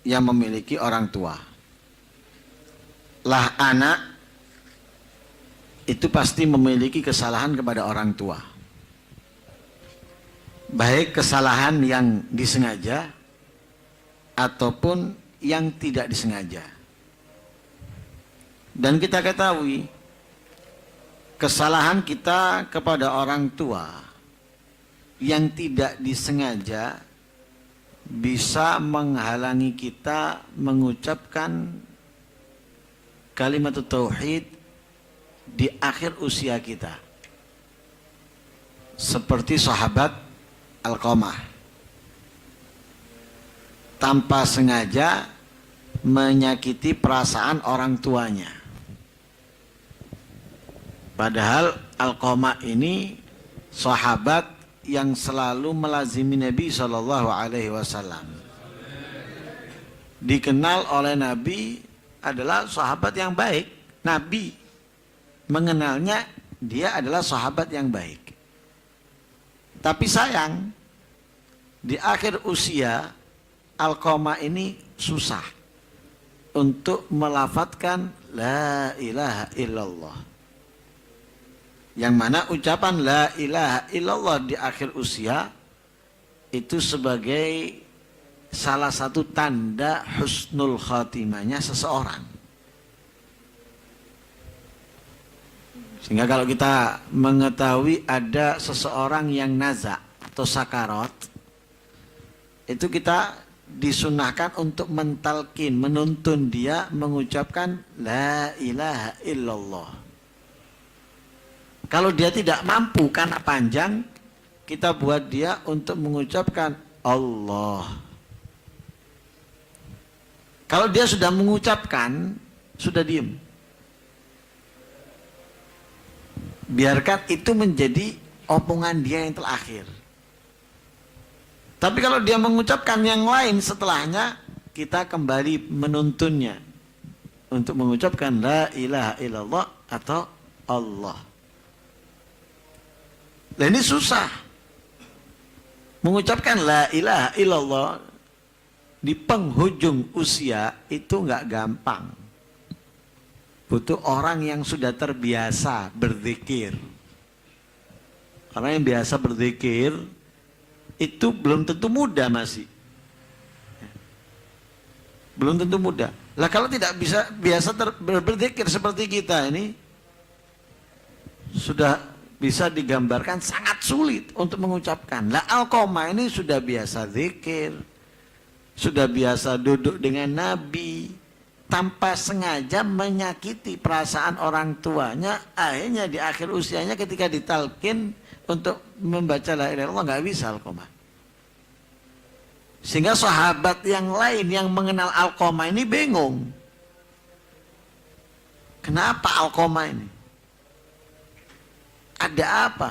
yang memiliki orang tua. Lah anak itu pasti memiliki kesalahan kepada orang tua. Baik kesalahan yang disengaja ataupun yang tidak disengaja. Dan kita ketahui kesalahan kita kepada orang tua yang tidak disengaja bisa menghalangi kita mengucapkan kalimat tauhid di akhir usia kita. Seperti sahabat Alqamah, tanpa sengaja menyakiti perasaan orang tuanya. Padahal Alqamah ini sahabat yang selalu melazimi Nabi SAW. Dikenal oleh Nabi adalah sahabat yang baik. Nabi mengenalnya dia adalah sahabat yang baik. Tapi sayang, di akhir usia Alqamah ini susah untuk melafadzkan la ilaha illallah. Yang mana ucapan la ilaha illallah di akhir usia itu sebagai salah satu tanda husnul khatimahnya seseorang. Sehingga kalau kita mengetahui ada seseorang yang naza atau sakarat, itu kita disunahkan untuk mentalkin, menuntun dia mengucapkan la ilaha illallah. Kalau dia tidak mampu karena panjang, kita buat dia untuk mengucapkan Allah. Kalau dia sudah mengucapkan, sudah diem, biarkan itu menjadi omongan dia yang terakhir. Tapi kalau dia mengucapkan yang lain setelahnya, kita kembali menuntunnya untuk mengucapkan la ilaha illallah atau Allah. Nah ini susah. Mengucapkan la ilaha illallah di penghujung usia itu nggak gampang. Butuh orang yang sudah terbiasa berzikir. Karena yang biasa berzikir itu belum tentu mudah masih. Belum tentu mudah. Lah kalau tidak bisa biasa berzikir seperti kita ini, sudah bisa digambarkan sangat sulit untuk mengucapkan. Lah Alqamah ini sudah biasa zikir, sudah biasa duduk dengan Nabi, tanpa sengaja menyakiti perasaan orang tuanya. Akhirnya di akhir usianya ketika ditalkin untuk membaca la ilaha illallah nggak bisa Alqamah. Sehingga sahabat yang lain yang mengenal Alqamah ini bingung. Kenapa Alqamah ini? Ada apa?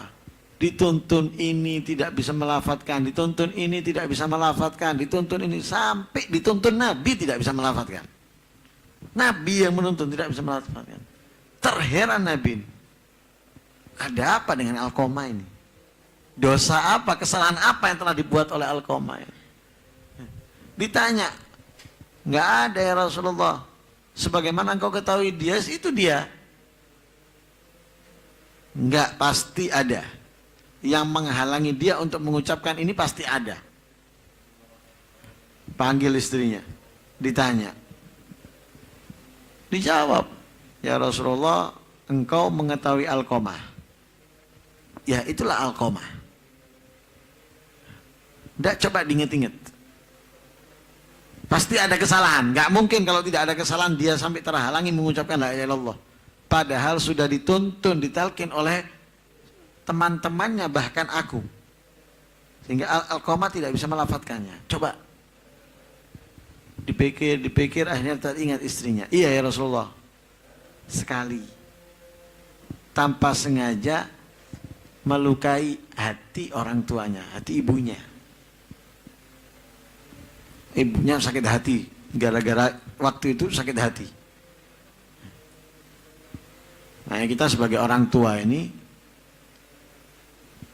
Dituntun ini tidak bisa melafadzkan, dituntun ini tidak bisa melafadzkan, dituntun ini sampai dituntun Nabi tidak bisa melafadzkan. Nabi yang menuntun tidak bisa melafadzkan. Terheran Nabi. Ada apa dengan Alqamah ini? Dosa apa, kesalahan apa yang telah dibuat oleh Alqamah ini? Ditanya, nggak ada ya Rasulullah. Sebagaimana engkau ketahui dia, itu dia. Enggak, pasti ada. Yang menghalangi dia untuk mengucapkan ini pasti ada. Panggil istrinya, ditanya. Dijawab, ya Rasulullah, engkau mengetahui Alqamah. Ya itulah Alqamah. Enggak, coba diinget-inget. Pasti ada kesalahan. Enggak mungkin kalau tidak ada kesalahan dia sampai terhalangi mengucapkan la ilaha illallah. Padahal sudah dituntun, ditalkin oleh teman-temannya, bahkan aku. Sehingga Alqamah tidak bisa melafadzkannya. Coba. Dipikir, akhirnya teringat istrinya. Iya ya Rasulullah. Sekali. Tanpa sengaja melukai hati orang tuanya, hati ibunya. Ibunya sakit hati. Gara-gara waktu itu sakit hati. Nah, kita sebagai orang tua ini,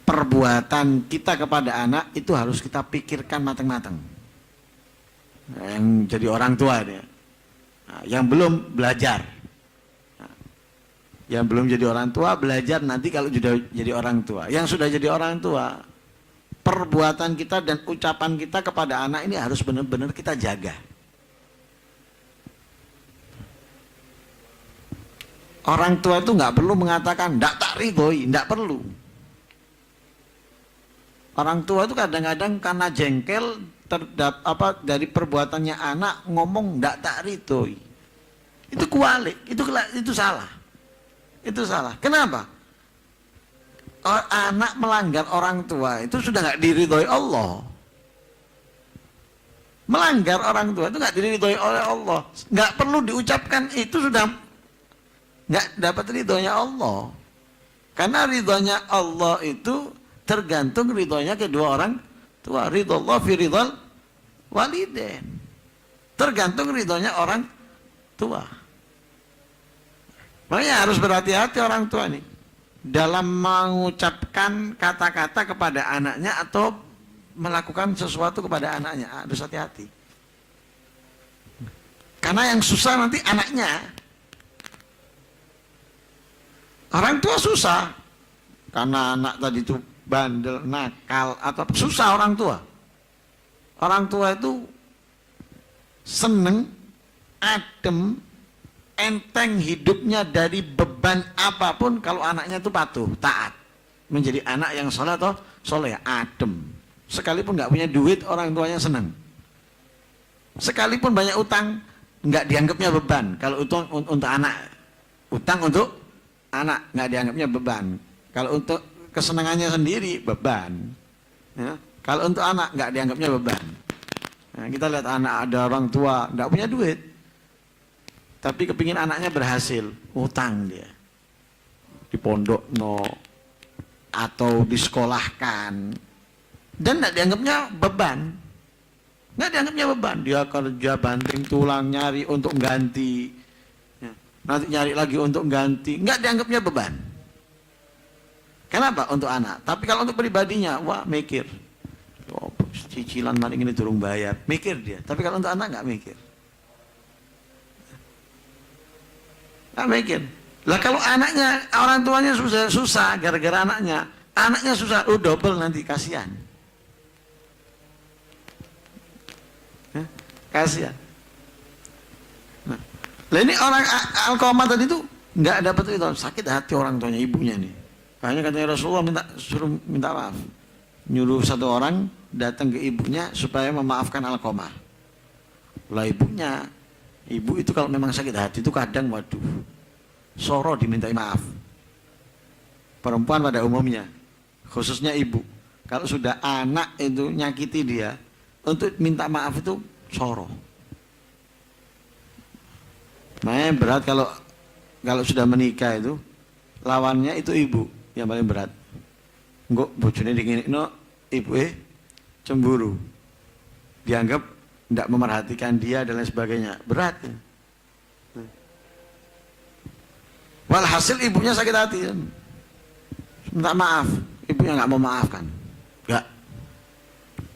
perbuatan kita kepada anak itu harus kita pikirkan matang-matang. yang jadi orang tua ini. Nah, yang belum belajar. Nah, yang belum jadi orang tua belajar nanti kalau sudah jadi orang tua. Yang sudah jadi orang tua, perbuatan kita dan ucapan kita kepada anak ini harus benar-benar kita jaga. Orang tua itu nggak perlu mengatakan ndak tak ridhoi, ndak perlu. Orang tua itu kadang-kadang karena jengkel dari perbuatannya anak ngomong ndak tak ridhoi. Itu kualik, itu salah. Itu salah. Kenapa? Anak melanggar orang tua itu sudah nggak diridhoi Allah. Melanggar orang tua itu nggak diridhoi oleh Allah. Nggak perlu diucapkan, itu sudah nggak dapat ridhonya Allah. Karena ridhonya Allah itu tergantung ridhonya kedua orang tua. Ridho Allah fi ridhal walidain. Tergantung ridhonya orang tua. Makanya harus berhati-hati orang tua nih dalam mengucapkan kata-kata kepada anaknya atau melakukan sesuatu kepada anaknya. Harus hati-hati. Karena yang susah nanti anaknya. Orang tua susah karena anak tadi itu bandel, nakal atau susah orang tua. Orang tua itu seneng, adem, enteng hidupnya dari beban apapun kalau anaknya itu patuh, taat, menjadi anak yang soleh atau soleh, adem. Sekalipun nggak punya duit, orang tuanya seneng. Sekalipun banyak utang, nggak dianggapnya beban. Kalau utang untuk anak, utang untuk anak nggak dianggapnya beban. Kalau untuk kesenangannya sendiri beban. Ya. Kalau untuk anak nggak dianggapnya beban. Nah, kita lihat anak ada orang tua nggak punya duit, tapi kepingin anaknya berhasil, utang dia di pondok atau disekolahkan, dan nggak dianggapnya beban. Nggak dianggapnya beban. Dia kerja banting tulang nyari untuk ganti. Nanti nyari lagi untuk ganti, nggak dianggapnya beban. Kenapa? Untuk anak. Tapi kalau untuk pribadinya, wah mikir, oh, cicilan maling ini turun bayar, mikir dia. Tapi kalau untuk anak nggak mikir, nggak mikir. Lah kalau anaknya, orang tuanya susah gara-gara anaknya susah, double nanti kasihan, kasihan. Lah ini orang Alqamah tadi itu nggak dapat itu, sakit hati orang tuanya, ibunya nih. Makanya katanya Rasulullah suruh minta maaf, nyuruh satu orang datang ke ibunya supaya memaafkan Alqamah. Lah ibu itu kalau memang sakit hati itu kadang waduh, soro dimintai maaf. Perempuan pada umumnya, khususnya ibu, kalau sudah anak itu nyakiti dia, untuk minta maaf itu soro. Makanya berat kalau sudah menikah itu lawannya itu ibu yang paling berat. Enggak bojone dingin ibu cemburu. Dianggap tidak memerhatikan dia dan lain sebagainya. Berat. Walhasil ibunya sakit hati. Minta maaf, ibunya nggak mau maafkan. Enggak.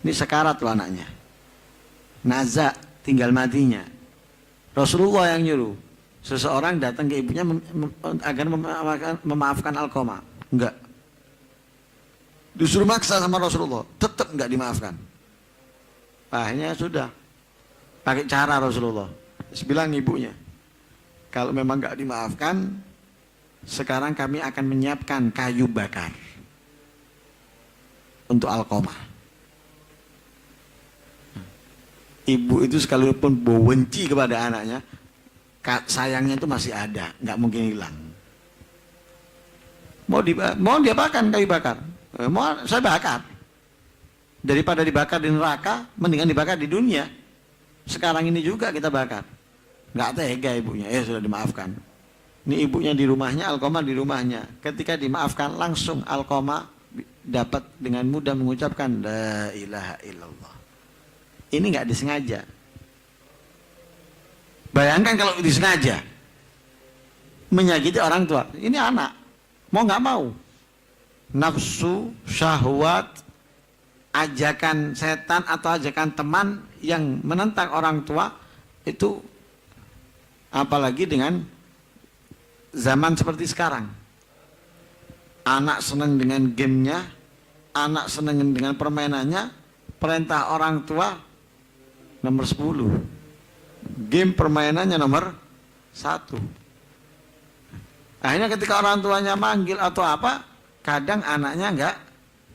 Ini sekarat loh anaknya. Naza tinggal matinya. Rasulullah yang nyuruh seseorang datang ke ibunya agar memaafkan Alqamah. Enggak. Disuruh maksa sama Rasulullah, tetap enggak dimaafkan. Akhirnya sudah pakai cara Rasulullah. Bilang ibunya, kalau memang enggak dimaafkan, sekarang kami akan menyiapkan kayu bakar untuk Alqamah. Ibu itu sekalipun benci kepada anaknya, sayangnya itu masih ada, nggak mungkin hilang. Mau dia bakar kayu bakar, mau saya bakar. Daripada dibakar di neraka, mendingan dibakar di dunia. Sekarang ini juga kita bakar. Nggak tega ibunya, sudah dimaafkan. Ini ibunya di rumahnya, Alqamah di rumahnya. Ketika dimaafkan langsung Alqamah dapat dengan mudah mengucapkan la ilaha illallah. Ini nggak disengaja. Bayangkan kalau disengaja menyakiti orang tua. Ini anak mau nggak mau, nafsu, syahwat, ajakan setan atau ajakan teman yang menentang orang tua itu, apalagi dengan zaman seperti sekarang. Anak senang dengan gamenya, anak senang dengan permainannya, perintah orang tua nomor 10. Game permainannya nomor 1. Akhirnya ketika orang tuanya manggil atau apa, kadang anaknya enggak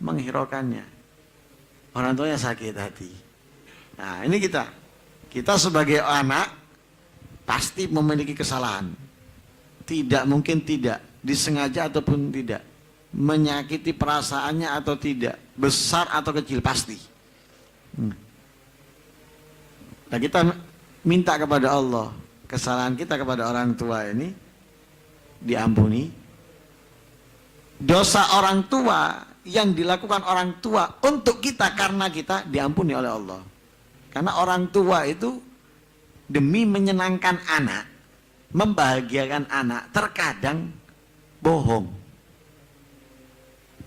menghiraukannya. Orang tuanya sakit hati. Nah, ini kita sebagai anak pasti memiliki kesalahan. Tidak mungkin tidak, disengaja ataupun tidak, menyakiti perasaannya atau tidak, besar atau kecil pasti. Nah, kita minta kepada Allah kesalahan kita kepada orang tua ini diampuni. Dosa orang tua yang dilakukan orang tua untuk kita karena kita diampuni oleh Allah. Karena orang tua itu demi menyenangkan anak, membahagiakan anak, terkadang bohong.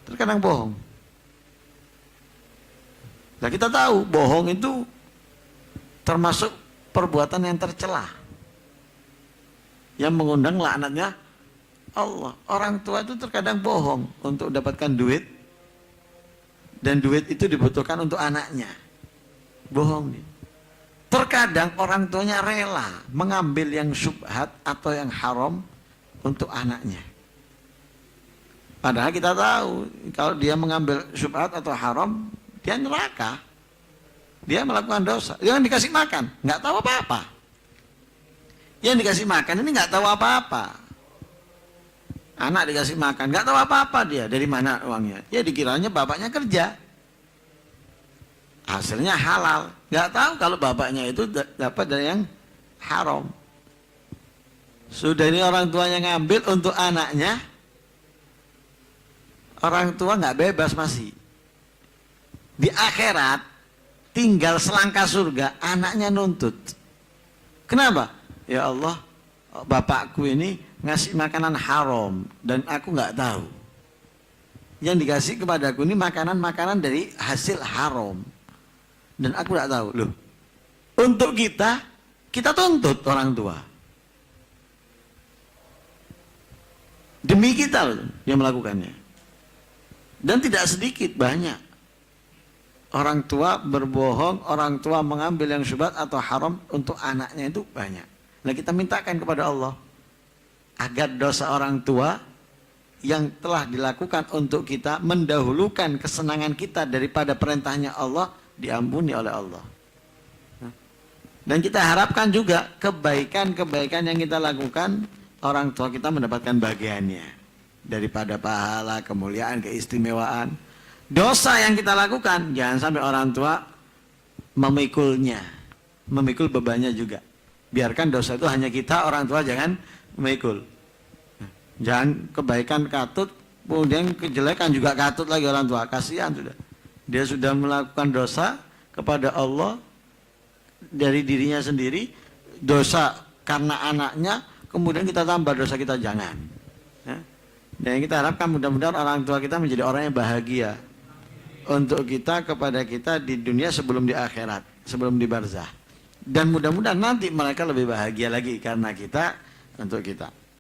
Terkadang bohong. Nah, kita tahu bohong itu termasuk perbuatan yang tercela, yang mengundang laknatnya Allah. Orang tua itu terkadang bohong untuk mendapatkan duit, dan duit itu dibutuhkan untuk anaknya. Bohong nih. Terkadang orang tuanya rela mengambil yang syubhat atau yang haram untuk anaknya. Padahal kita tahu kalau dia mengambil syubhat atau haram, dia neraka. Dia melakukan dosa. Yang dikasih makan, nggak tahu apa-apa. Yang dikasih makan ini nggak tahu apa-apa. Anak dikasih makan, nggak tahu apa-apa dia. Dari mana uangnya? Ya dikiranya bapaknya kerja. Hasilnya halal. Nggak tahu kalau bapaknya itu dapat dari yang haram. Sudah ini orang tuanya ngambil untuk anaknya. Orang tua nggak bebas masih. Di akhirat tinggal selangkah surga, anaknya nuntut. Kenapa? Ya Allah, bapakku ini ngasih makanan haram dan aku nggak tahu. Yang dikasih kepadaku ini makanan-makanan dari hasil haram dan aku nggak tahu. Loh, untuk kita tuntut orang tua. Demi kita loh yang melakukannya. Dan tidak sedikit, banyak. Orang tua berbohong, orang tua mengambil yang syubhat atau haram untuk anaknya itu banyak. Nah, kita mintakan kepada Allah agar dosa orang tua yang telah dilakukan untuk kita mendahulukan kesenangan kita daripada perintahnya Allah diampuni oleh Allah. Dan kita harapkan juga kebaikan-kebaikan yang kita lakukan orang tua kita mendapatkan bagiannya daripada pahala, kemuliaan, keistimewaan. Dosa yang kita lakukan, jangan sampai orang tua memikulnya, memikul bebannya juga. Biarkan dosa itu hanya kita, orang tua jangan memikul. Jangan kebaikan katut, kemudian kejelekan juga katut lagi orang tua. Kasihan sudah. Dia sudah melakukan dosa kepada Allah dari dirinya sendiri, dosa karena anaknya, kemudian kita tambah dosa kita, jangan. Dan kita harapkan mudah-mudahan orang tua kita menjadi orang yang bahagia untuk kita, kepada kita di dunia sebelum di akhirat, sebelum di barzah. Dan mudah-mudahan nanti mereka lebih bahagia lagi karena kita, untuk kita.